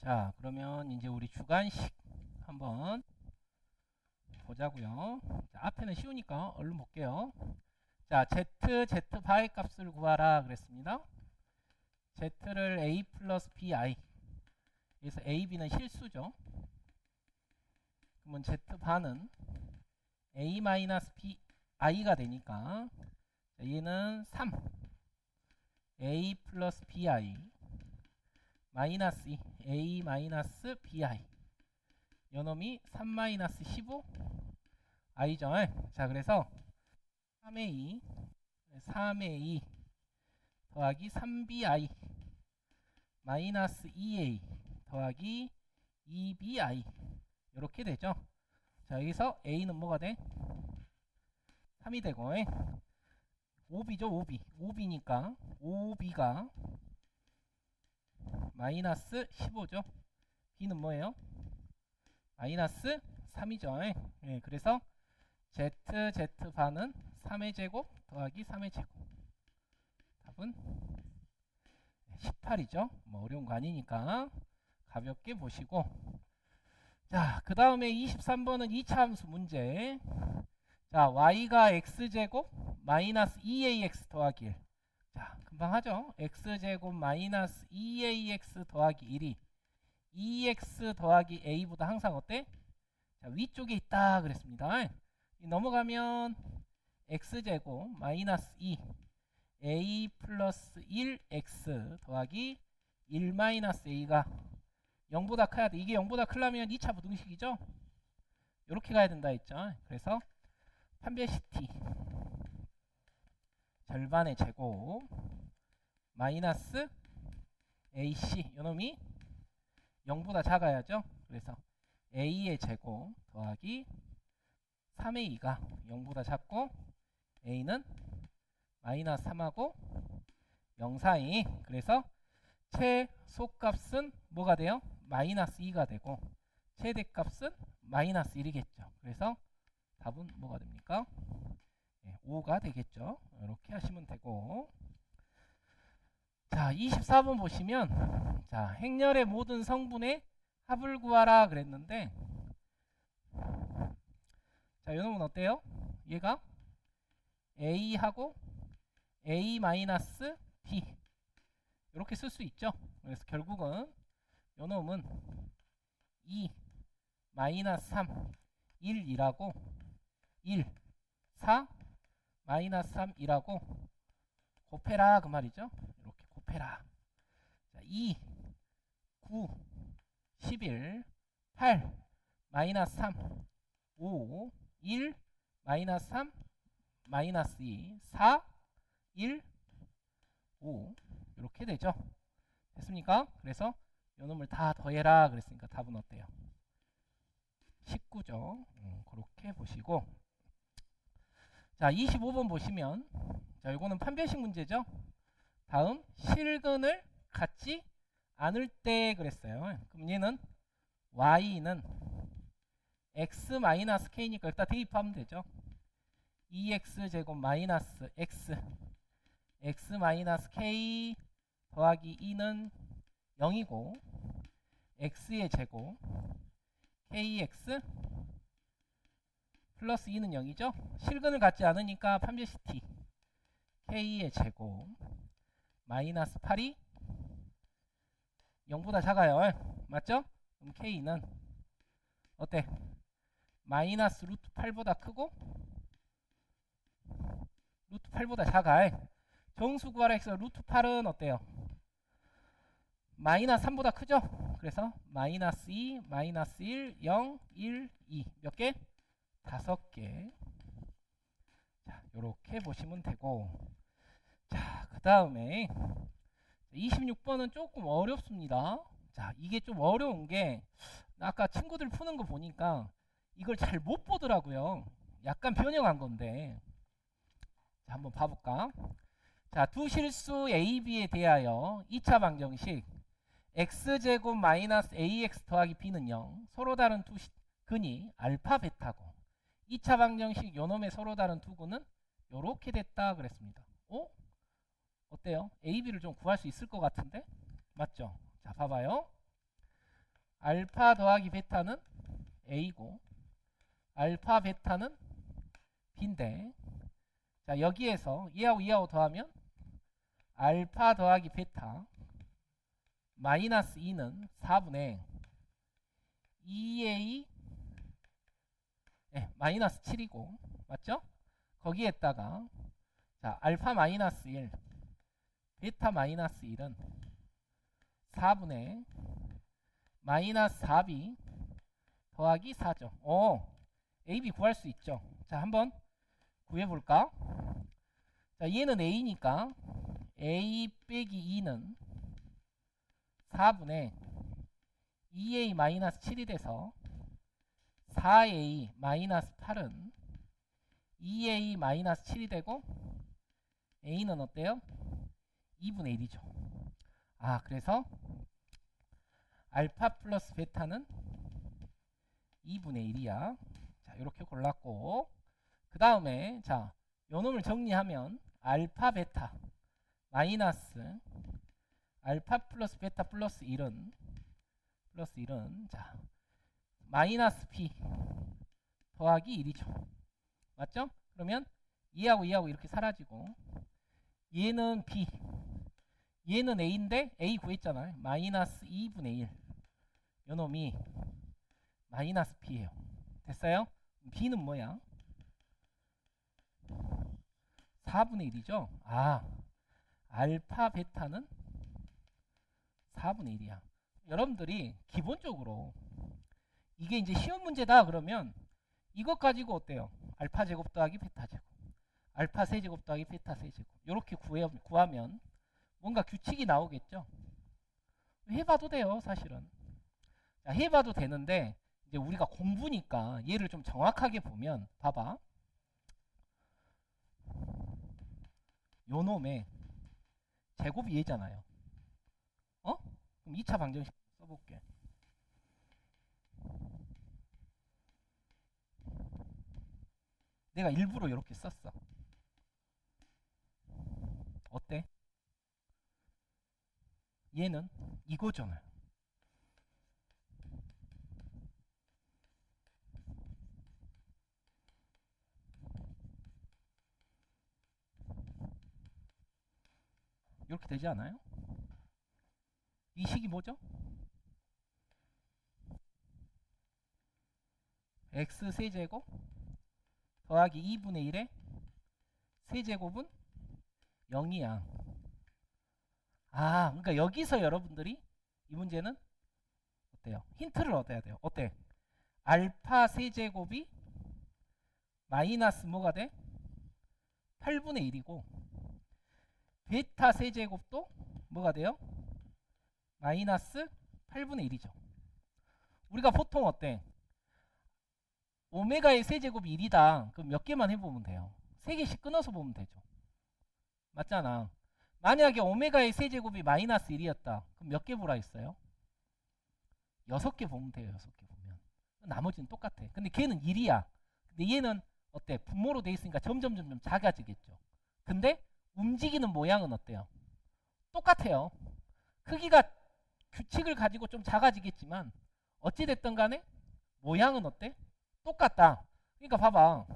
자, 그러면 이제 우리 주관식 한번 보자고요. 자, 앞에는 쉬우니까 얼른 볼게요. 자, z 바의 값을 구하라 그랬습니다. z를 a 플러스 bi. 그래서 a, b는 실수죠. 그러면 z 바는 a 마이너스 b i가 되니까, 자, 얘는 3 a 플러스 bi 마이너스 2 a 마이너스 bi, 요놈이 3 마이너스 15 i죠. 자, 그래서 3a 3a 더하기 3bi 마이너스 2a 더하기 2bi, 이렇게 되죠. 자, 여기서 a는 뭐가 돼? 3이 되고, 5b죠. 5b니까 5b가 마이너스 15죠. b는 뭐예요? 마이너스 3이죠. 그래서 z바는 3의 제곱 더하기 3의 제곱, 답은 18이죠. 뭐 어려운 거 아니니까 가볍게 보시고, 자, 그 다음에 23번은 2차 함수 문제. 자, y가 x제곱 마이너스 2ax 더하기 1. 자, 금방 하죠. x제곱 마이너스 2ax 더하기 1이 2x 더하기 a보다 항상 어때? 자, 위쪽에 있다 그랬습니다. 넘어가면 x제곱 마이너스 2 a 플러스 1x 더하기 1 마이너스 a가 0보다 커야 돼. 이게 0보다 크려면 2차 부등식이죠. 이렇게 가야 된다 했죠. 그래서 판별식 t 절반의 제곱 마이너스 ac, 요놈이 0보다 작아야죠. 그래서 a의 제곱 더하기 3a가 0보다 작고 a는 마이너스 3하고 0 사이. 그래서 최소값은 뭐가 돼요? 마이너스 2가 되고 최대값은 마이너스 1이겠죠. 그래서 답은 뭐가 됩니까? 5가 되겠죠. 이렇게 하시면 되고, 자, 24번 보시면, 자, 행렬의 모든 성분의 합을 구하라 그랬는데, 자, 요놈은 어때요? 얘가 a하고 a 마이너스 b 이렇게 쓸 수 있죠. 그래서 결국은 요놈은 2 마이너스 3 1이라고 1 4 마이너스 3 1하고 곱해라 그 말이죠. 이렇게 곱해라. 자, 2 9 11 8 마이너스 3 5 1 마이너스 3 마이너스 2 4 1 5 이렇게 되죠. 됐습니까? 그래서 요놈을 다 더해라 그랬으니까 답은 어때요? 19죠. 그렇게 보시고, 자, 25번 보시면, 자, 요거는 판별식 문제죠. 다음 실근을 갖지 않을 때 그랬어요. 그럼 얘는 y는 x-k니까 여기다 대입하면 되죠. 2x제곱 마이너스 x-k 더하기 2는 0이고 x의 제곱 kx 플러스 2는 0이죠. 실근을 갖지 않으니까 판별식 t k의 제곱 마이너스 8이 0보다 작아요. 맞죠? 그럼 k는 어때? 마이너스 루트 8보다 크고 루트 8보다 작아. 정수 구하라 해서 루트 8은 어때요? 마이너스 3보다 크죠? 그래서 마이너스 2, 마이너스 1, 0, 1, 2 몇 개? 5개. 자, 요렇게 보시면 되고, 자, 그 다음에 26번은 조금 어렵습니다. 자, 이게 좀 어려운 게 아까 친구들 푸는 거 보니까 이걸 잘 못 보더라고요. 약간 변형한 건데, 자, 한번 봐볼까? 자, 두 실수 A, B에 대하여 2차 방정식 x제곱 마이너스 ax 더하기 b는 0, 서로 다른 두 근이 알파 베타고 2차 방정식 요놈의 서로 다른 두 근은 요렇게 됐다 그랬습니다. 어때요? A, B를 좀 구할 수 있을 것 같은데? 맞죠? 자, 봐봐요. 알파 더하기 베타는 A고 알파 베타는 B인데 자 여기에서 얘하고 더하면 알파 더하기 베타 마이너스 2는 4분의 2A 마이너스 7이고 맞죠? 거기에다가 자 알파 마이너스 1 베타 마이너스 1은 4분의 마이너스 4B 더하기 4죠. AB 구할 수 있죠. 자 한번 구해볼까? 자 얘는 A니까 A 빼기 2는 4분의 2A 마이너스 7이 돼서 4A 마이너스 8은 2A 마이너스 7이 되고 A는 어때요? 2분의 1이죠. 그래서 알파 플러스 베타는 2분의 1이야. 자, 이렇게 골랐고 그 다음에 자, 요 놈을 정리하면 알파 베타 마이너스 알파 플러스 베타 플러스 1은 자, 마이너스 B 더하기 1이죠. 맞죠? 그러면 얘하고 이렇게 사라지고 얘는 B 얘는 A인데 A 구했잖아요. 마이너스 2분의 1 요놈이 마이너스 B예요. 됐어요? B는 뭐야? 4분의 1이죠? 알파 베타는 4분의 1이야. 여러분들이 기본적으로 이게 이제 쉬운 문제다 그러면 이것 가지고 어때요? 알파 제곱 더하기 베타 제곱 알파 세제곱 더하기 베타 세제곱 이렇게 구하면 뭔가 규칙이 나오겠죠? 해봐도 돼요 사실은. 자, 해봐도 되는데 이제 우리가 공부니까 얘를 좀 정확하게 보면 봐봐 요 놈의 제곱이 얘잖아요. 그럼 2차 방정식 써볼게. 내가 일부러 이렇게 썼어. 어때? 얘는 이거잖아요. 이렇게 되지 않아요? 이 식이 뭐죠? x 세제곱 더하기 2분의 1의 세제곱은 0이야. 그러니까 여기서 여러분들이 이 문제는 어때요? 힌트를 얻어야 돼요. 어때? 알파 세제곱이 마이너스 뭐가 돼? 8분의 1이고 베타 세제곱도 뭐가 돼요? 마이너스 8분의 1이죠. 우리가 보통 어때? 오메가의 세제곱이 1이다. 그럼 몇 개만 해보면 돼요. 3개씩 끊어서 보면 되죠. 맞잖아. 만약에 오메가의 세제곱이 마이너스 1이었다. 그럼 몇 개 보라 했어요? 6개 보면 돼요. 6개 보면. 나머지는 똑같아. 근데 걔는 1이야. 근데 얘는 어때? 분모로 돼 있으니까 점점 작아지겠죠. 근데 움직이는 모양은 어때요? 똑같아요. 크기가 규칙을 가지고 좀 작아지겠지만 어찌됐든 간에 모양은 어때? 똑같다. 그러니까 봐봐.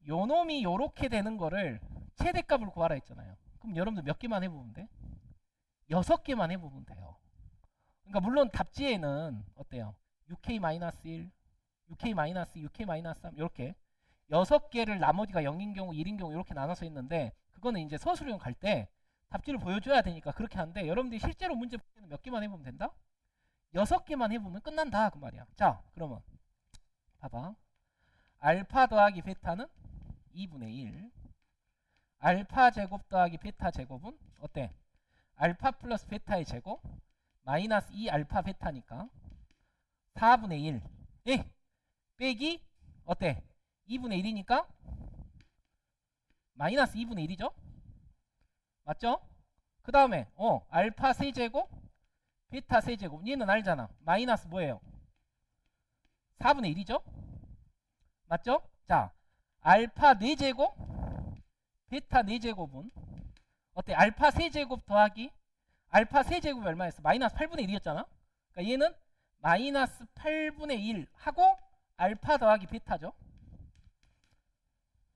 요 놈이 요렇게 되는 거를 최대값을 구하라 했잖아요. 그럼 여러분들 몇 개만 해보면 돼? 6개만 해보면 돼요. 그러니까 물론 답지에는 어때요? 6k-1, 6k-2, 6k-3 이렇게 6개를 나머지가 0인 경우, 1인 경우 이렇게 나눠서 있는데 그거는 이제 서술형 갈 때 답지를 보여줘야 되니까 그렇게 하는데 여러분들이 실제로 문제 볼 때는 몇 개만 해보면 된다? 6개만 해보면 끝난다 그 말이야. 자 그러면 봐봐. 알파 더하기 베타는 2분의 1 알파 제곱 더하기 베타 제곱은 어때? 알파 플러스 베타의 제곱 마이너스 2 알파 베타니까 4분의 1 빼기 어때? 2분의 1이니까 마이너스 2분의 1이죠? 맞죠? 그 다음에 알파 세제곱 베타 세제곱 얘는 알잖아. 마이너스 뭐예요? 4분의 1이죠? 맞죠? 자 알파 4제곱 베타 4제곱은 어때? 알파 세제곱 더하기 알파 세제곱이 얼마였어? 마이너스 8분의 1이었잖아? 그러니까 얘는 마이너스 8분의 1 하고 알파 더하기 베타죠.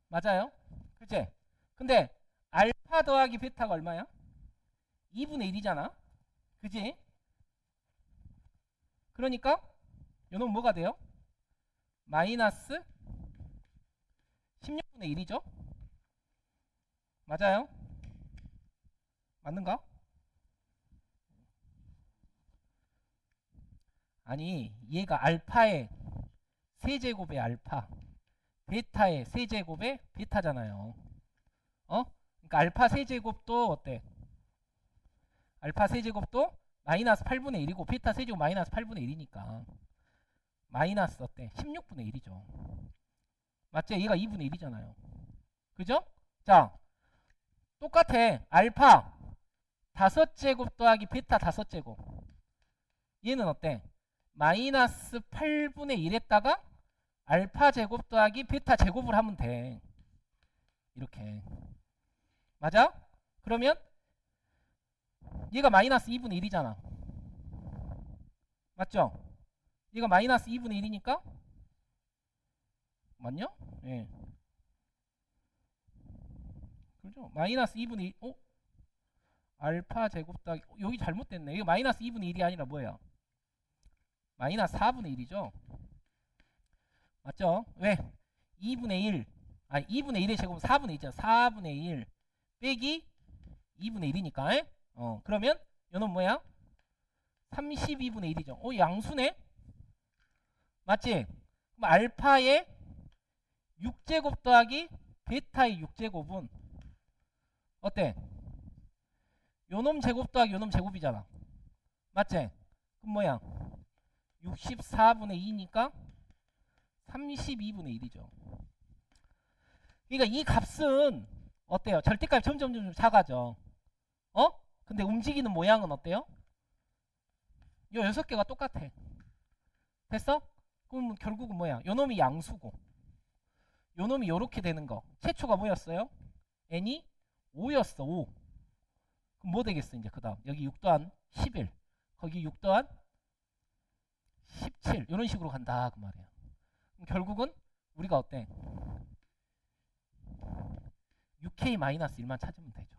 맞아요? 그치? 근데 알파 더하기 베타가 얼마야? 2분의 1이잖아. 그지? 그러니까 요놈 뭐가 돼요? 마이너스 16분의 1이죠. 맞아요? 맞는가? 아니 얘가 알파의 세제곱의 알파, 베타의 세제곱의 베타잖아요. 어? 그러니까 알파 세제곱도 어때? 알파 세제곱도 마이너스 8분의 1이고 베타 세제곱 마이너스 8분의 1이니까 마이너스 어때? 16분의 1이죠. 맞지? 얘가 2분의 1이잖아요. 그죠? 자, 똑같아. 알파 5제곱 더하기 베타 5제곱. 얘는 어때? 마이너스 8분의 1에다가 알파 제곱 더하기 베타 제곱을 하면 돼. 이렇게. 맞아? 그러면 얘가 마이너스 2분의 1이잖아. 맞죠? 얘가 마이너스 2분의 1이니까 맞냐? 예. 그죠? 마이너스 2분의 1. 어? 알파 제곱 더하기 여기 잘못됐네. 이거 마이너스 2분의 1이 아니라 뭐예요? 마이너스 4분의 1이죠. 맞죠? 왜? 2분의 1 아니 2분의 1의 제곱은 4분의 1이잖아. 4분의 1 빼기 2분의 1이니까 그러면 요놈 뭐야? 32분의 1이죠. 양수네? 맞지? 그럼 알파의 6제곱 더하기 베타의 6제곱은 어때? 요놈 제곱 더하기 요놈 제곱이잖아. 맞지? 그럼 뭐야? 64분의 2니까 32분의 1이죠. 그러니까 이 값은 어때요? 절대값이 점점 작아져. 근데 움직이는 모양은 어때요? 요 6개가 똑같아. 됐어? 그럼 결국은 뭐야? 요놈이 양수고 요놈이 요렇게 되는 거. 최초가 뭐였어요? n이 5였어. 5. 그럼 뭐 되겠어? 이제 그 다음 여기 6 더한 11 거기 6 더한 17 이런 식으로 간다 그 말이야. 그럼 결국은 우리가 어때? 6k-1만 찾으면 되죠.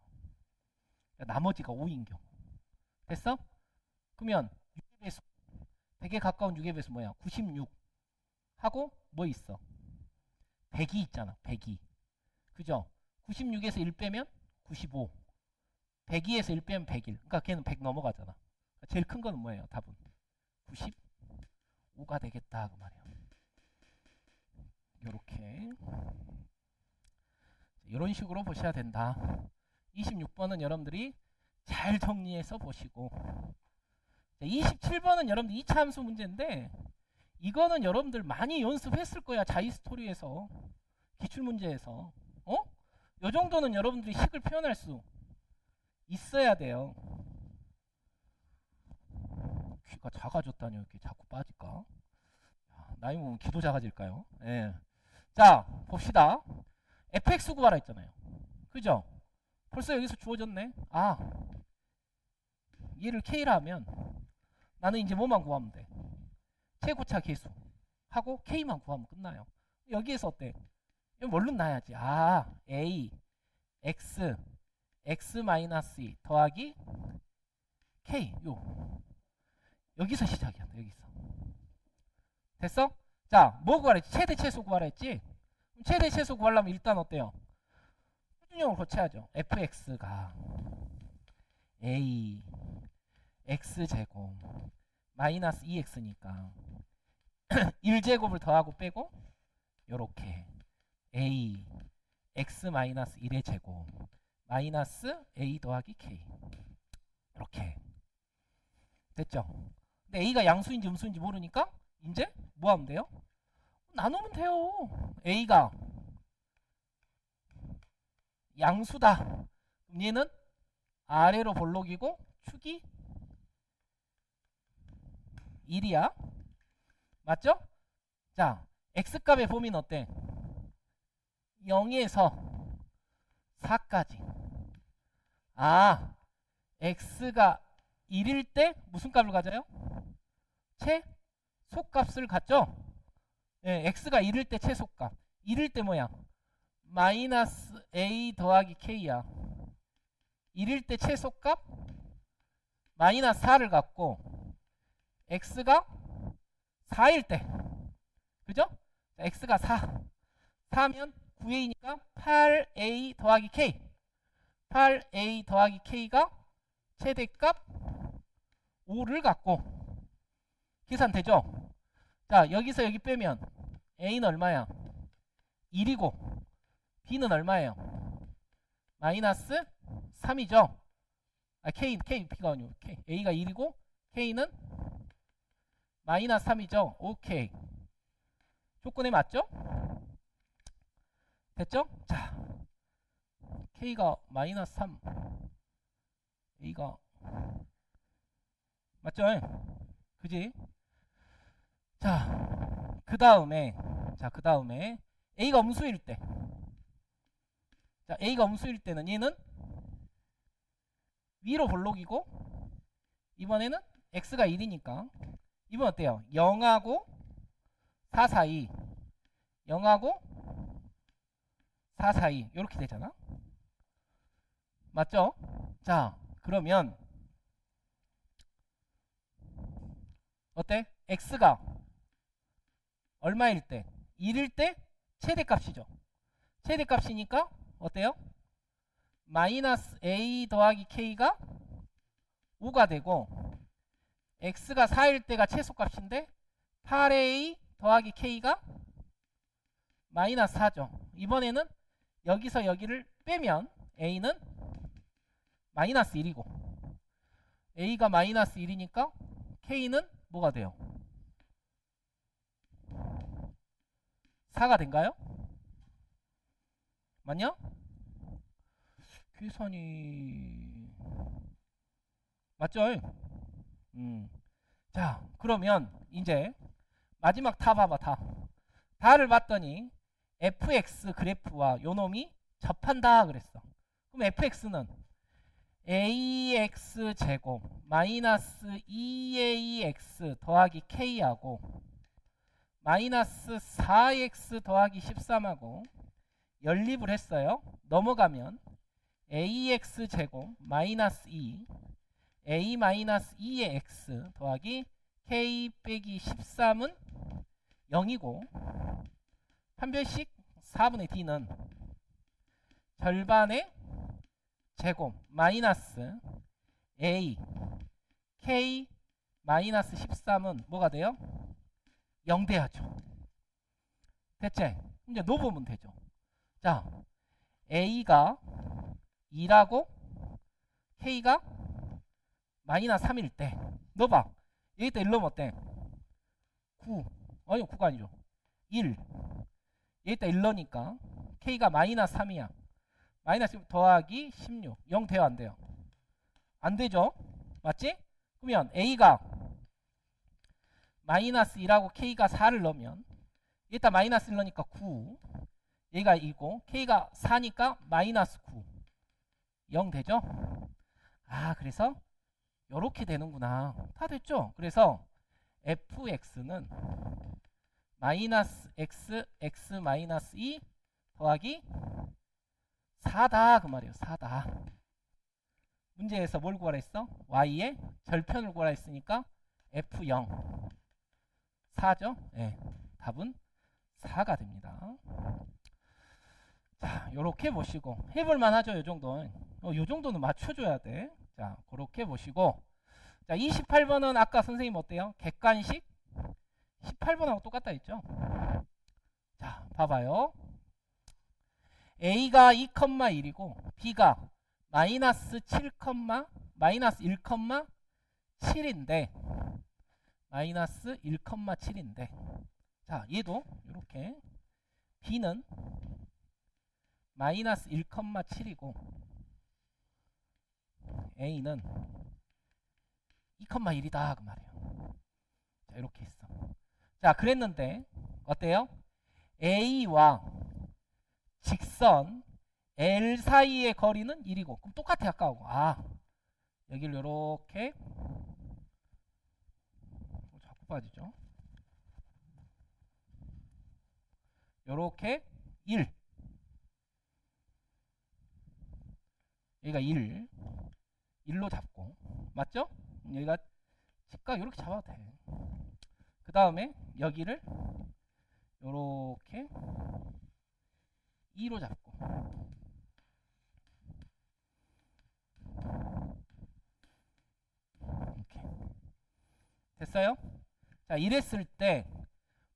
나머지가 5인 경우. 됐어? 그러면 6의 배수 100에 가까운 6의 배수 뭐야? 96 하고 뭐 있어? 100이 있잖아. 102. 그죠? 96에서 1 빼면 95. 102에서 1 빼면 101. 그러니까 걔는 100 넘어가잖아. 제일 큰 거는 뭐예요? 답은 95가 되겠다 그 말이야. 요렇게 이런 식으로 보셔야 된다. 26번은 여러분들이 잘 정리해서 보시고 27번은 여러분들 2차 함수 문제인데 이거는 여러분들 많이 연습했을 거야. 자이스토리에서 기출문제에서 요 정도는 여러분들이 식을 표현할 수 있어야 돼요. 귀가 작아졌다니 이렇게 자꾸 빠질까? 나이 먹으면 귀도 작아질까요? 예. 자 봅시다. fx 구하라 했잖아요. 그죠? 벌써 여기서 주어졌네. 얘를 k라 하면 나는 이제 뭐만 구하면 돼? 최고차 계수 하고 k만 구하면 끝나요. 여기에서 어때? 이거 뭘로 나야지? a x x-2 더하기 k 여기서 시작이야. 여기서 됐어? 자, 뭐 구하라 했지? 최대 최소 구하라 했지? 최대 최소 구하려면 일단 어때요? 표준형을 고쳐야죠. fx가 a x제곱 마이너스 2x니까 1제곱을 더하고 빼고 요렇게 a x-1의 제곱 마이너스 a 더하기 k 이렇게 됐죠? 근데 a가 양수인지 음수인지 모르니까 이제 뭐 하면 돼요? 나누면 돼요. a가 양수다. 그럼 얘는 아래로 볼록이고 축이 1이야. 맞죠? 자, x값의 범위는 어때? 0에서 4까지. x가 1일 때 무슨 값을 가져요? 최소값을 갖죠. 예, x가 1일 때 최소값. 1일 때 뭐야? 마이너스 a 더하기 k야. 1일 때 최소값 마이너스 4를 갖고 x가 4일 때, 그죠? x가 4면 9a니까 8a 더하기 k. 8a 더하기 k가 최대값 5를 갖고 계산되죠? 자, 여기서 여기 빼면 a는 얼마야? 1이고 b는 얼마예요? 마이너스 3이죠? 아, b가 아니고 a가 1이고 k는 마이너스 3이죠? 오케이. 조건에 맞죠? 됐죠? 자, k가 마이너스 3, a가 맞죠? 그지? 자, 그 다음에 a가 음수일 때, 자, a가 음수일 때는 얘는 위로 볼록이고 이번에는 x가 1이니까 이번 어때요? 0하고 4 사이, 0하고 4 사이 이렇게 되잖아. 맞죠? 자, 그러면 어때? x가 얼마일 때? 1일 때 최대값이죠. 최대값이니까 어때요? 마이너스 a 더하기 k가 5가 되고 x가 4일 때가 최소값인데 8a 더하기 k가 마이너스 4죠. 이번에는 여기서 여기를 빼면 a는 마이너스 1이고 a가 마이너스 1이니까 k는 뭐가 돼요? 4가 된가요? 맞냐? 계산이 맞죠? 자, 그러면 이제 마지막 다 봐봐. 다를 봤더니 fx 그래프와 요놈이 접한다 그랬어. 그럼 fx는 ax 제곱 마이너스 2ax 더하기 k하고 마이너스 4x 더하기 13하고 연립을 했어요. 넘어가면 ax 제곱 마이너스 2 a 마이너스 2의 x 더하기 k 빼기 13은 0이고 판별식 4분의 d는 절반의 제곱 마이너스 a k 마이너스 13은 뭐가 돼요? 0 돼야죠. 됐지? 이제 넣어보면 되죠. 자, a가 2라고 k가 마이너스 3일 때 넣어봐. 여기다 1 넣으면 어때? 9 아니 9가 아니죠. 1 여기다 1 넣으니까 k가 마이너스 3이야. 마이너스 더하기 16 0 돼요 안 돼요? 안 되죠. 맞지? 그러면 a가 마이너스 2라고 k가 4를 넣으면 여기다 마이너스 1 넣으니까 9 얘가 2고 k가 4니까 마이너스 9 0 되죠? 아, 그래서 요렇게 되는구나. 다 됐죠? 그래서 fx는 마이너스 x 마이너스 2 더하기 4다 그 말이에요. 4다. 문제에서 뭘 구하라 했어? y의 절편을 구하라 했으니까 f0 4죠? 네, 답은 4가 됩니다. 자, 요렇게 보시고 해볼만 하죠. 요 정도. 요 정도는 맞춰줘야 돼. 자, 그렇게 보시고 자, 28번은 아까 선생님 어때요? 객관식 18번하고 똑같다 했죠? 자, 봐봐요. a가 2,1이고 b가 마이너스 7, 마이너스 1,7인데 마이너스 1,7인데 자, 얘도 이렇게 b는 마이너스 1,7이고 a는 2,1이다 그 말이에요. 자, 이렇게 있어. 자, 그랬는데 어때요? a와 직선 L 사이의 거리는 1이고 그럼 똑같아 아까하고. 아, 여기를 이렇게 자꾸 빠지죠. 요렇게 1. 여기가 1. 1로 잡고. 맞죠? 여기가 직각 이렇게 잡아도 돼. 그 다음에 여기를 요렇게 2로 잡고. 이렇게. 됐어요? 자, 이랬을 때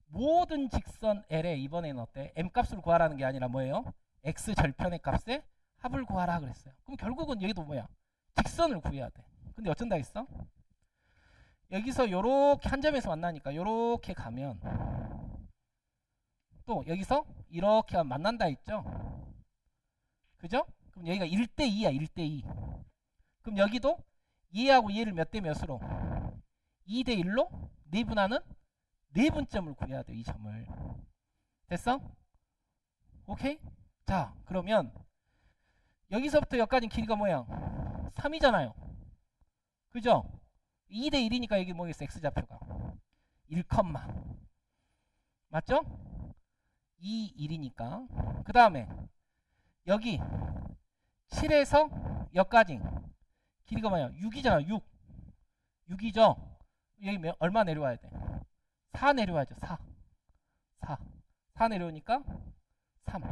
모든 직선 L에 이번에는 어때? M 값을 구하라는 게 아니라 뭐예요? X 절편의 값에 합을 구하라 그랬어요. 그럼 결국은 여기도 뭐야? 직선을 구해야 돼. 근데 어쩐다 했어? 여기서 요렇게 한 점에서 만나니까 요렇게 가면 또 여기서 이렇게 만난다 했죠? 그죠? 그럼 여기가 1대2야 1대2. 그럼 여기도 얘하고 얘를 몇 대 몇으로? 2대1로 내분하는 내분점을 구해야 돼. 이 점을. 됐어? 오케이? 자, 그러면 여기서부터 여기까지 길이가 뭐야? 3이잖아요. 그죠? 2대1이니까 여기 뭐겠어? x좌표가 1, 맞죠? 2, 1이니까. 그 다음에 여기 7에서 여기까지 길이가 뭐야? 6이잖아. 6. 6이죠? 여기 얼마 내려와야 돼? 4 내려와야죠. 4. 4 내려오니까 3.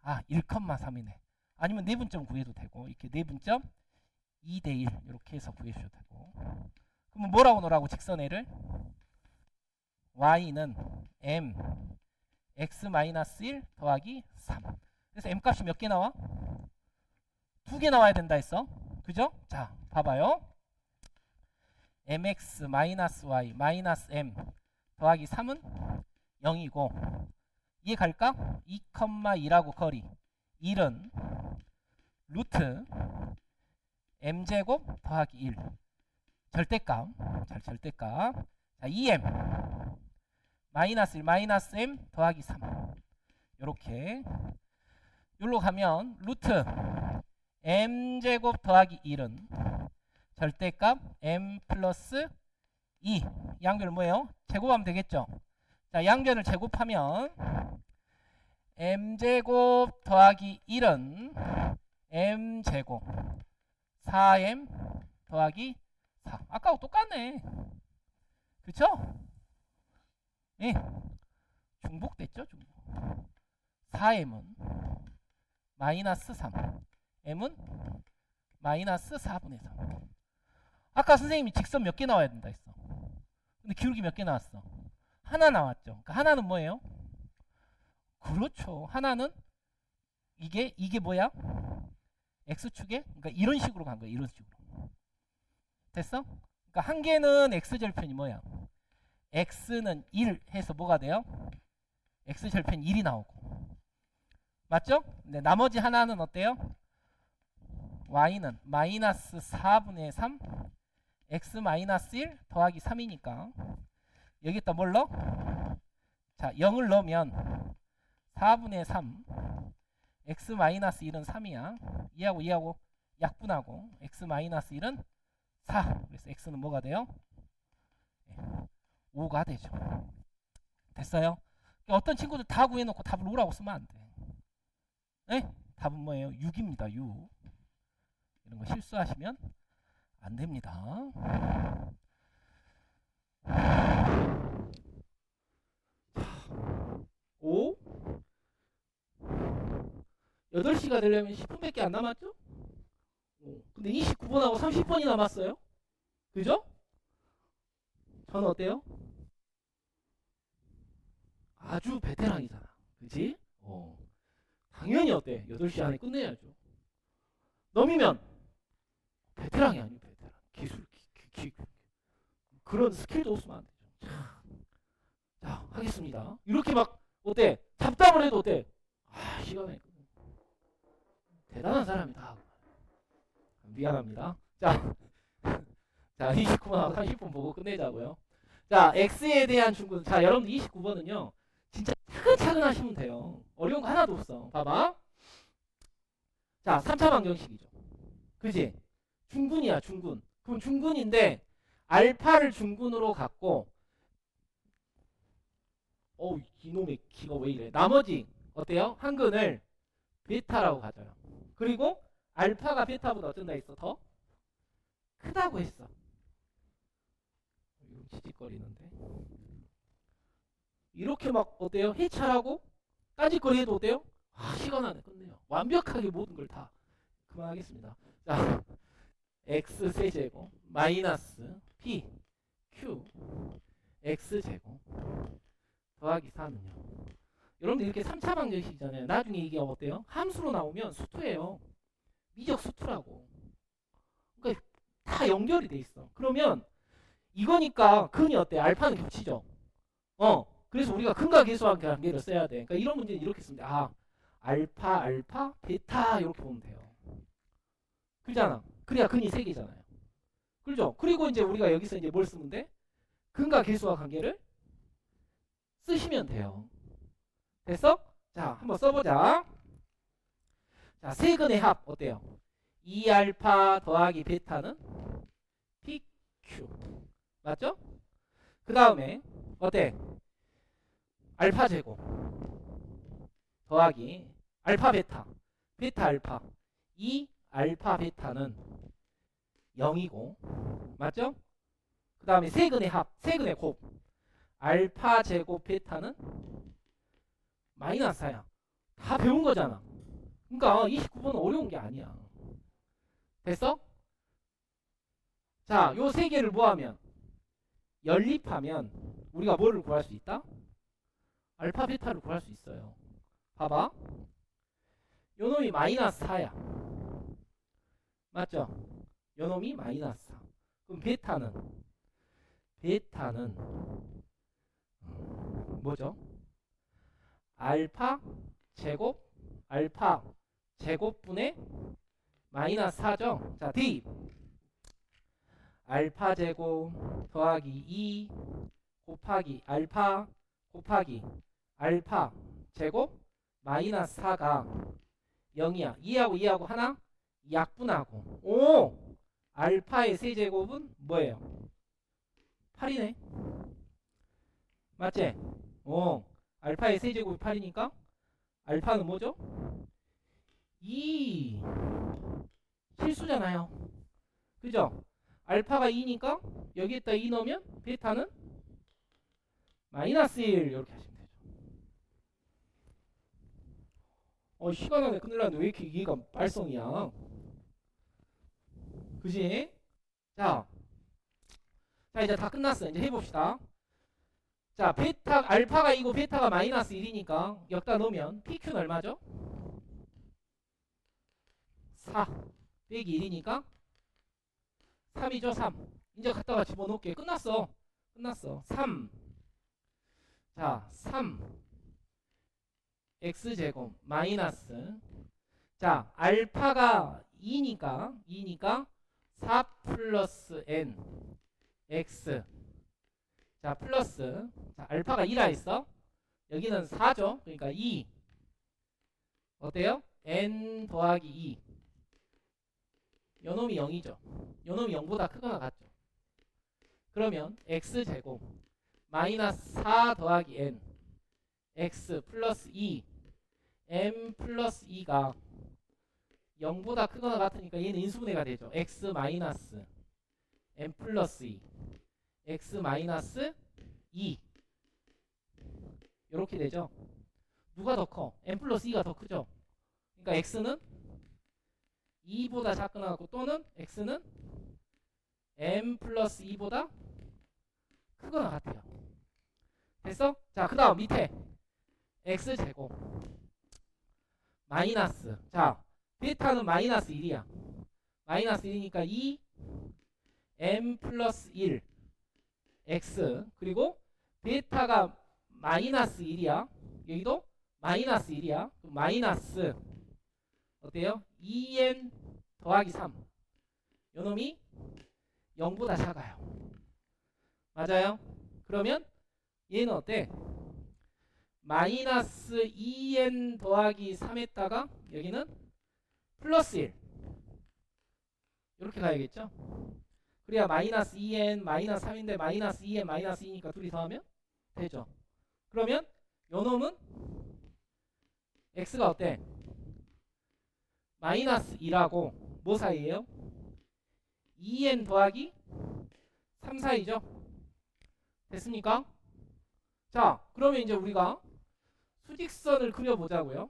아, 1,3이네. 아니면 내분점 구해도 되고, 이렇게 내분점 2대1 이렇게 해서 구해주셔도 되고. 그러면 뭐라고 놓으라고? 직선애를 y는 m x-1 더하기 3. 그래서 m 값이 몇 개 나와? 2개 나와야 된다 했어. 그죠? 자, 봐봐요. mx-y -m 더하기 3은 0이고, 이해 갈까? 2,2라고 거리 1은 루트 m제곱 더하기 1 절대값. 자, 절대값. 자, 2m 마이너스 1 마이너스 m 더하기 3 요렇게. 여기로 가면 루트 m제곱 더하기 1은 절대값 m 플러스 2. 양변을 뭐예요? 제곱하면 되겠죠? 자, 양변을 제곱하면 m제곱 더하기 1은 m제곱 4m 더하기 4. 아까하고 똑같네. 그쵸? 예. 중복됐죠? 중복. 4m은 마이너스 3. m은 마이너스 4분의 3. 아까 선생님이 직선 몇 개 나와야 된다 했어. 근데 기울기 몇 개 나왔어? 하나 나왔죠. 그러니까 하나는 뭐예요? 그렇죠. 하나는 이게 뭐야? x축에? 그러니까 이런 식으로 간 거야. 이런 식으로. 됐어? 그러니까 한 개는 x절편이 뭐야? x는 1 해서 뭐가 돼요? x절편 1이 나오고. 맞죠? 근데 나머지 하나는 어때요? y는 마이너스 4분의 3 x 마이너스 1 더하기 3이니까 여기다 뭘 넣어? 자, 0을 넣으면 4분의 3 x 마이너스 1은 3이야. 얘하고 약분하고 x 마이너스 1은 4. 그래서 x는 뭐가 돼요? 5가 되죠. 됐어요? 어떤 친구들 다 구해놓고 답을 5라고 쓰면 안 돼. 네? 답은 뭐예요? 6입니다. 6. 이런 거 실수하시면 안 됩니다. 5 8시가 되려면 10분밖에 안 남았죠? 근데 29분하고 30분이 남았어요. 그죠? 저는 어때요? 아주 베테랑이잖아. 그지? 당연히 어때? 8시 안에 끝내야죠. 넘이면 베테랑이 아니에요. 베테랑. 기술, 그런 스킬도 없으면 안 되죠. 자, 하겠습니다. 이렇게 막 어때? 잡담을 해도 어때? 아, 시간에 대단한 사람이다. 미안합니다. 자, 29분 30분 보고 끝내자고요. 자, x에 대한 충분. 자, 여러분들 29번은요. 진짜 차근차근 하시면 돼요. 어려운 거 하나도 없어. 봐봐. 자, 3차 방정식이죠. 그지? 중군이야, 중군. 그럼 중군인데 알파를 중군으로 갖고 어우 이놈의 키가 왜 이래. 나머지 어때요? 한근을 베타라고 가져요. 그리고 알파가 베타보다 어쩐다 했어? 더 크다고 했어. 이거 지직거리는데. 이렇게 막 어때요? 해찰하고 따질거리 해도 어때요? 아 시간 안에 끝내요. 완벽하게 모든 걸 다 그만하겠습니다. 자, x 세제곱 마이너스 p q x 제곱 더하기 4는요. 여러분들 이렇게 3차 방정식이잖아요. 나중에 이게 어때요? 함수로 나오면 수투예요. 미적 수투라고. 그러니까 다 연결이 돼 있어. 그러면 이거니까 근이 어때? 알파는 겹치죠. 그래서 우리가 근과 계수한 관계를 써야 돼. 그러니까 이런 문제는 이렇게 씁니다. 아, 알파, 베타 이렇게 보면 돼요. 그잖아. 그래야 근이 3개잖아요. 그죠? 그리고 이제 우리가 여기서 이제 뭘 쓰면 돼? 근과 계수와 관계를 쓰시면 돼요. 됐어? 자, 한번 써보자. 자, 세근의 합 어때요? 2알파 더하기 베타는 PQ. 맞죠? 그 다음에 어때? 알파 제곱 더하기 알파 베타 베타 알파 2 알파 베타는 0이고 맞죠? 그 다음에 세근의 합 세근의 곱 알파 제곱 베타는 마이너스 4야. 다 배운 거잖아. 그러니까 29번은 어려운 게 아니야. 됐어? 자, 요 세 개를 뭐하면 연립하면 우리가 뭐를 구할 수 있다? 알파 베타를 구할 수 있어요. 봐봐. 요 놈이 마이너스 4야. 맞죠? 요 놈이 마이너스 4. 그럼 베타는 뭐죠? 알파 제곱분의 마이너스 4죠. 자, D 알파 제곱 더하기 2 곱하기 알파 곱하기 알파 제곱 마이너스 4가 0이야. 2하고 하나 약분하고 오! 알파의 세제곱은 뭐예요? 8이네. 맞지? 알파의 세제곱이 8이니까 알파는 뭐죠? 2 실수잖아요. 그죠? 알파가 2니까 여기에다 2 넣으면 베타는 마이너스 1 이렇게 하시면 되죠. 시간 안에 끝내려는데 왜 이렇게 이해가 빨썽이야? 그지? 자 이제 다 끝났어. 이제 해봅시다. 자, 알파가 2고 베타가 마이너스 1이니까 여기다 넣으면 PQ는 얼마죠? 4 빼기 1이니까 3이죠. 3 이제 갖다가 집어넣을게. 끝났어. 3 자, 3 x제곱 마이너스 자, 알파가 2니까 4 플러스 n x 자, 플러스 자, 알파가 2라 했어. 여기는 4죠. 그러니까 2 어때요? n 더하기 2 요놈이 0이죠. 요놈이 0보다 크거나 같죠. 그러면 x제곱 마이너스 4 더하기 n x 플러스 2 m 플러스 2가 0보다 크거나 같으니까 얘는 인수분해가 되죠. x 마이너스 m 플러스 2 x 마이너스 2 이렇게 되죠. 누가 더 커? m 플러스 2가 더 크죠. 그러니까 x는 2보다 작거나 같고 또는 x는 m 플러스 2보다 크거나 같아요. 됐어? 자, 그 다음 밑에 x제곱 마이너스 자, 베타는 마이너스 1이야. 마이너스 1이니까 2 m 플러스 1 x 그리고 베타가 마이너스 1이야. 여기도 마이너스 1이야. 마이너스 어때요? 2n 더하기 3 요놈이 0보다 작아요. 맞아요? 그러면 얘는 어때? 마이너스 2n 더하기 3에다가 여기는 플러스 1 이렇게 가야겠죠? 그래야 마이너스 2n 마이너스 3인데 마이너스 2n 마이너스 2니까 둘이 더하면 되죠. 그러면 요 놈은 x가 어때? 마이너스 2라고 뭐 사이에요? 2n 더하기 3 사이죠? 됐습니까? 자, 그러면 이제 우리가 수직선을 그려보자고요.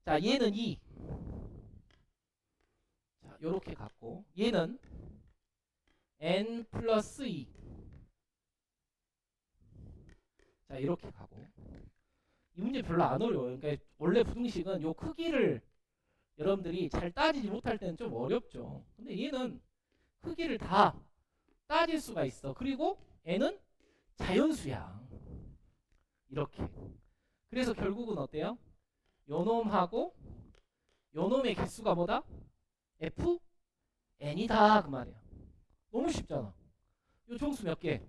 자, 얘는 2. 자, 요렇게 갖고 얘는 n 플러스 2. 자, 이렇게 가고 이 문제 별로 안 어려워요. 그러니까 원래 부등식은 요 크기를 여러분들이 잘 따지지 못할 때는 좀 어렵죠. 근데 얘는 크기를 다 따질 수가 있어. 그리고 n은 자연수야. 이렇게. 그래서 결국은 어때요? 요 놈하고 요 놈의 개수가 뭐다? f n이다 그 말이야. 너무 쉽잖아. 요 정수 몇 개?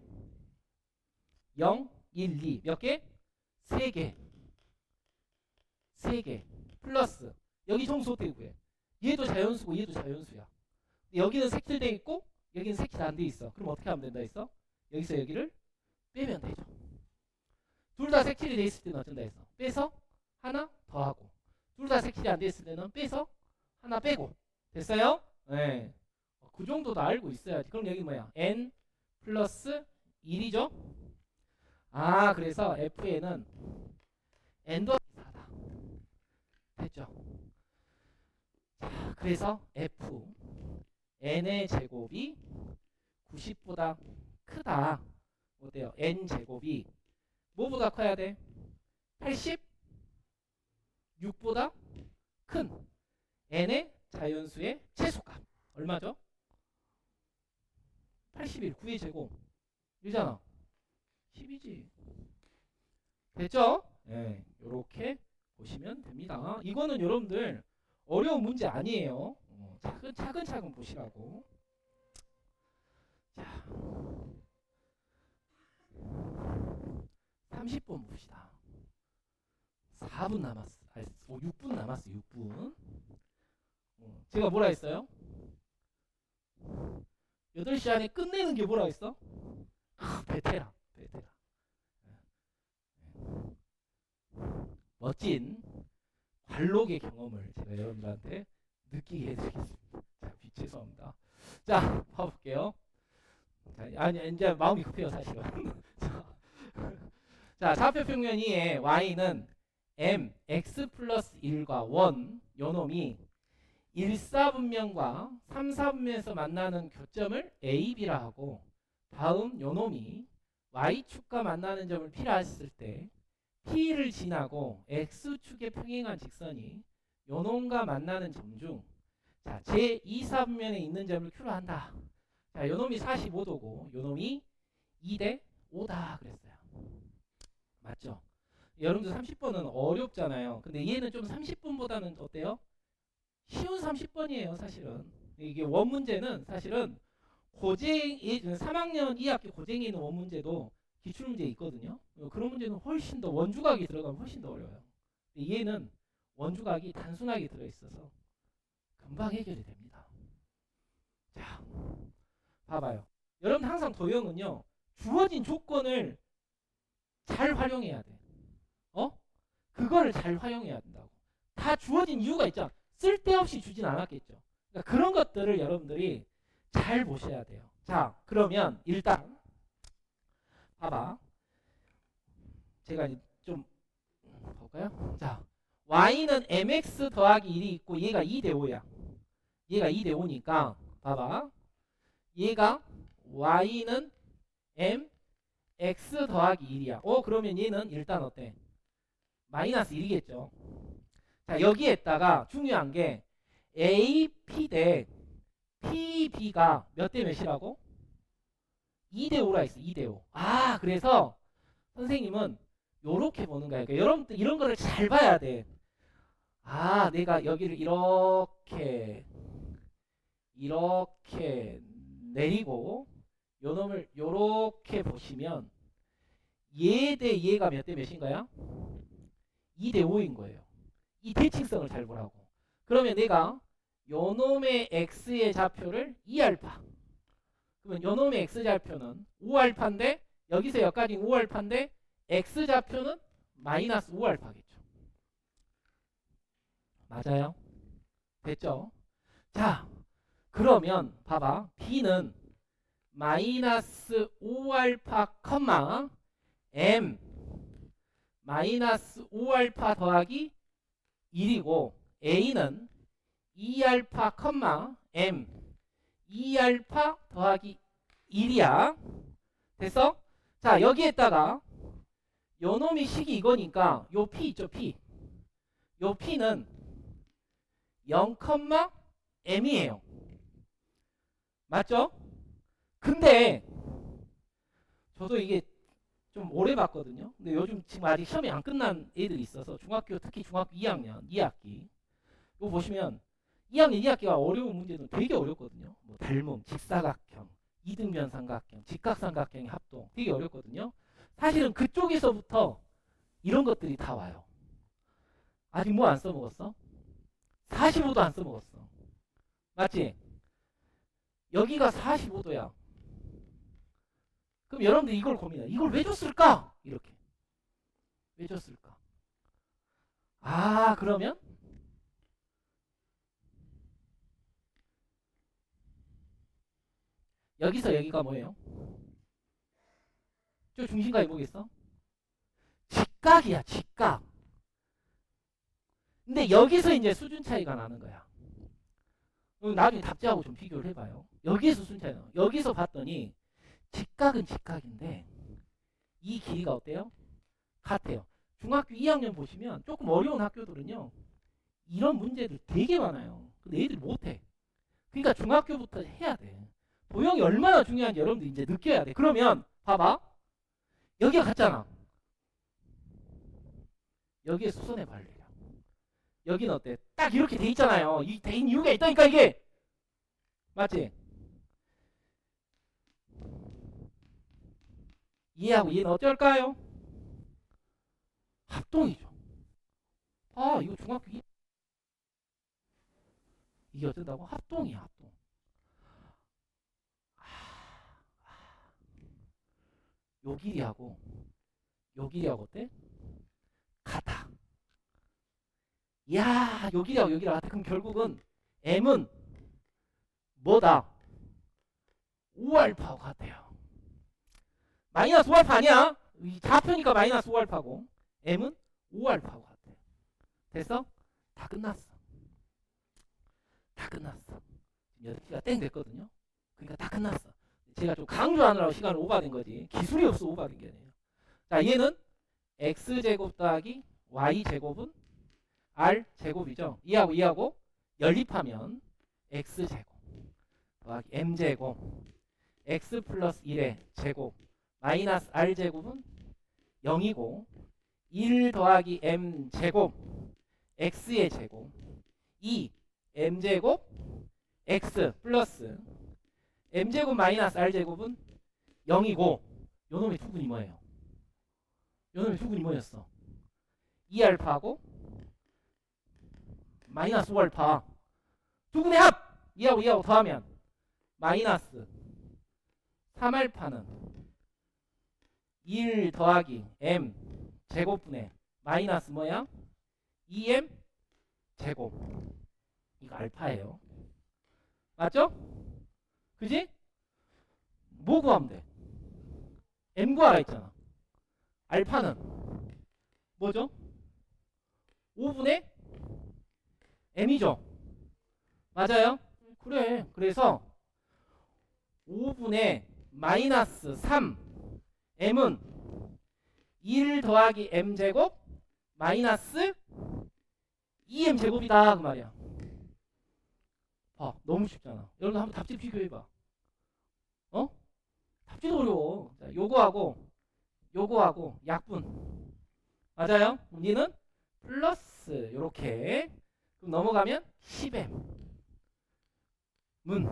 0, 1, 2 몇 개? 3개. 3개. 플러스 여기 정수 어떻게 구해? 얘도 자연수고 얘도 자연수야. 여기는 색칠돼 있고 여기는 색칠 안 돼 있어. 그럼 어떻게 하면 된다 했어? 여기서 여기를 빼면 되죠. 둘 다 색칠이 돼 있을 때는 어쩐다 했어? 빼서 하나 더하고, 둘 다 색칠이 안 돼 있을 때는 빼서 하나 빼고. 됐어요? 네. 그 정도도 알고 있어야지. 그럼 여기 뭐야? n 플러스 1이죠? 아, 그래서 fn은 n 더하기 4다. 됐죠? 자, 그래서 f n의 제곱이 90보다 크다. 어때요? n 제곱이 뭐보다 커야 돼? 86보다 큰 n의 자연수의 최소값 얼마죠? 81 9의 제곱 이잖아. 10이지. 됐죠? 네, 이렇게 보시면 됩니다. 이거는 여러분들 어려운 문제 아니에요. 차근차근 보시라고. 자, 30번 봅시다. 4분 남았어. 6분 남았어. 6분. 제가 뭐라 했어요? 8시 안에 끝내는 게 뭐라 했어? 베테랑. 멋진 관록의 경험을 제가 여러분들한테 느끼게 해드리겠습니다. 자, 죄송합니다. 자, 봐볼게요. 자, 아니, 이제 마음이 급해요, 사실은. 자, 좌표 평면 2의 y는 m, x 플러스 1과 1, 요 놈이 1사분면과 3사분면에서 만나는 교점을 a, b라 하고, 다음 요 놈이 y축과 만나는 점을 p라 했을 때 p를 지나고 x축에 평행한 직선이 요 놈과 만나는 점 중 자, 제2사분면에 있는 점을 q로 한다. 자, 요 놈이 45도고 요 놈이 2대 5다 그랬어요. 맞죠? 여러분들 30번은 어렵잖아요. 근데 얘는 좀 30번보다는 어때요? 쉬운 30번이에요, 사실은. 이게 원 문제는 사실은 고쟁 3학년 2학기 고쟁이 있는 원 문제도 기출 문제 있거든요. 그런 문제는 훨씬 더 원주각이 들어가면 훨씬 더 어려워요. 근데 얘는 원주각이 단순하게 들어 있어서 금방 해결이 됩니다. 자, 봐봐요. 여러분 항상 도형은요, 주어진 조건을 잘 활용해야 돼. 그거를 잘 활용해야 된다고. 다 주어진 이유가 있죠. 쓸데없이 주진 않았겠죠. 그러니까 그런 것들을 여러분들이 잘 보셔야 돼요. 자, 그러면 일단 봐봐. 제가 좀 볼까요? 자, y는 mx 더하기 1이 있고 얘가 2대 5야. 얘가 2대 5니까 봐봐. 얘가 y는 mx 더하기 1이야. 그러면 얘는 일단 어때? 마이너스 1이겠죠. 자, 여기에다가 중요한 게 AP 대 PB가 몇 대 몇이라고? 2대 5라 있어. 2대 5. 아, 그래서 선생님은 요렇게 보는 거야. 그러니까 여러분들 이런 거를 잘 봐야 돼. 아, 내가 여기를 이렇게 내리고 요 놈을 요렇게 보시면 얘 대 얘가 몇 대 몇인 거야? 2대 5인 거예요. 이 대칭성을 잘 보라고. 그러면 내가 요 놈의 x의 좌표를 2알파. 그러면 요 놈의 x 좌표는 5알파인데 여기서 여기까지는 5알파인데 x좌표는 마이너스 5알파겠죠. 맞아요? 됐죠? 자, 그러면 봐봐. b는 마이너스 5알파 컴마 m 마이너스 5알파 더하기 1이고 a는 2알파 컴마 m 2알파 더하기 1이야. 됐어? 자, 여기에다가 요 놈이 식이 이거니까 요 p 있죠, p. 요 p는 0, m이에요. 맞죠? 근데 저도 이게 좀 오래 봤거든요. 근데 요즘 지금 아직 시험이 안 끝난 애들이 있어서 중학교, 특히 중학교 2학년 2학기 이거 보시면 2학년 2학기가 어려운 문제는 되게 어렵거든요. 뭐 닮음, 직사각형, 이등변 삼각형, 직각삼각형의 합동 되게 어렵거든요. 사실은 그쪽에서부터 이런 것들이 다 와요. 아직 뭐 안 써먹었어? 45도 안 써먹었어. 맞지? 여기가 45도야. 그럼 여러분들 이걸 고민해. 이걸 왜 줬을까? 이렇게. 왜 줬을까? 아, 그러면 여기서 여기가 뭐예요? 저 중심각이 뭐겠어? 직각이야, 직각. 근데 여기서 이제 수준 차이가 나는 거야. 나중에 답지하고 좀 비교를 해봐요. 여기에서 수준 차이가 나. 여기서 봤더니 직각은 직각인데 이 길이가 어때요? 같아요. 중학교 2학년 보시면 조금 어려운 학교들은요. 이런 문제들 되게 많아요. 근데 애들이 못해. 그러니까 중학교부터 해야 돼. 도형이 얼마나 중요한지 여러분들 이제 느껴야 돼. 그러면 봐봐. 여기가 같잖아. 여기에 수선의 관례야. 여기는 어때? 딱 이렇게 돼 있잖아요. 이 돼 있는 이유가 있다니까 이게. 맞지? 얘하고 얘는 어떨까요? 합동이죠. 아, 이거 중학교 2 이게 어쩐다고? 합동이야, 합동. 요 길이하고 요 길이하고 어때? 같아. 야, 요 길이하고 요 길이하고 같아. 그럼 결국은 m은 뭐다? 5알파하고 같아요. 마이너스 5알파 아니야? 이 좌표니까 마이너스 5알파고 m은 5알파하고 같아. 됐어? 다 끝났어. 다 끝났어. 8시가 땡 됐거든요. 그러니까 다 끝났어. 제가 좀 강조하느라고 시간을 오버된 거지. 기술이 없어 오버된 게 아니에요. 자, 얘는 x제곱 더하기 y제곱은 r제곱이죠. 이하고 이하고 연립하면 x제곱 더하기 m제곱 x 플러스 1의 제곱 마이너스 r제곱은 0이고 1 더하기 m제곱 x의 제곱 2 m제곱 x 플러스 m제곱 마이너스 r제곱은 0이고 요놈의 두근이 뭐예요? 요놈의 두근이 뭐였어? 2알파하고 마이너스 5알파 두근의 합! 2하고 2하고 더하면 마이너스 3알파는 1 더하기 m 제곱분의 마이너스 뭐야? 2m 제곱 이거 알파예요. 맞죠? 그지? 뭐 구하면 돼? m 구하라 했잖아. 알파는 뭐죠? 5분의 m이죠. 맞아요? 그래. 그래서 5분의 마이너스 3 m은 1 더하기 m제곱 마이너스 2m 제곱이다 그 말이야. 너무 쉽잖아. 여러분 한번 답지 비교해봐. 답지도 어려워. 자, 요거하고 약분. 맞아요? 우리는 플러스 요렇게. 그럼 넘어가면 10m 문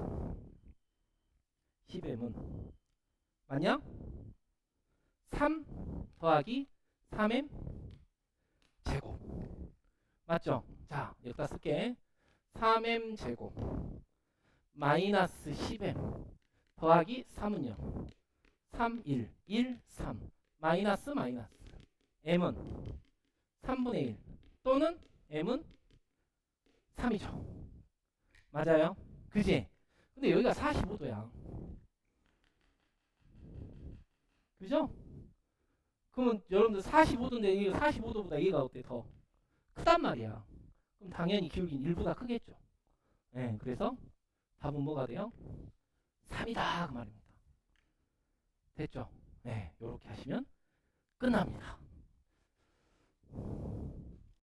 10m은 맞냐? 3 더하기 3m 제곱 맞죠? 자, 여기다 쓸게. 3m 제곱 마이너스 10m 더하기 3은요? 3, 1, 1, 3 마이너스 마이너스 m은 3분의 1 또는 m은 3이죠. 맞아요? 그지? 근데 여기가 45도야. 그죠? 그러면 여러분들 45도인데 이거 45도보다 얘가 어때? 더 크단 말이야. 그럼 당연히 기울기는 1보다 크겠죠. 네, 그래서 답은 뭐가 돼요? 3이다 그 말입니다. 됐죠? 네, 이렇게 하시면 끝납니다.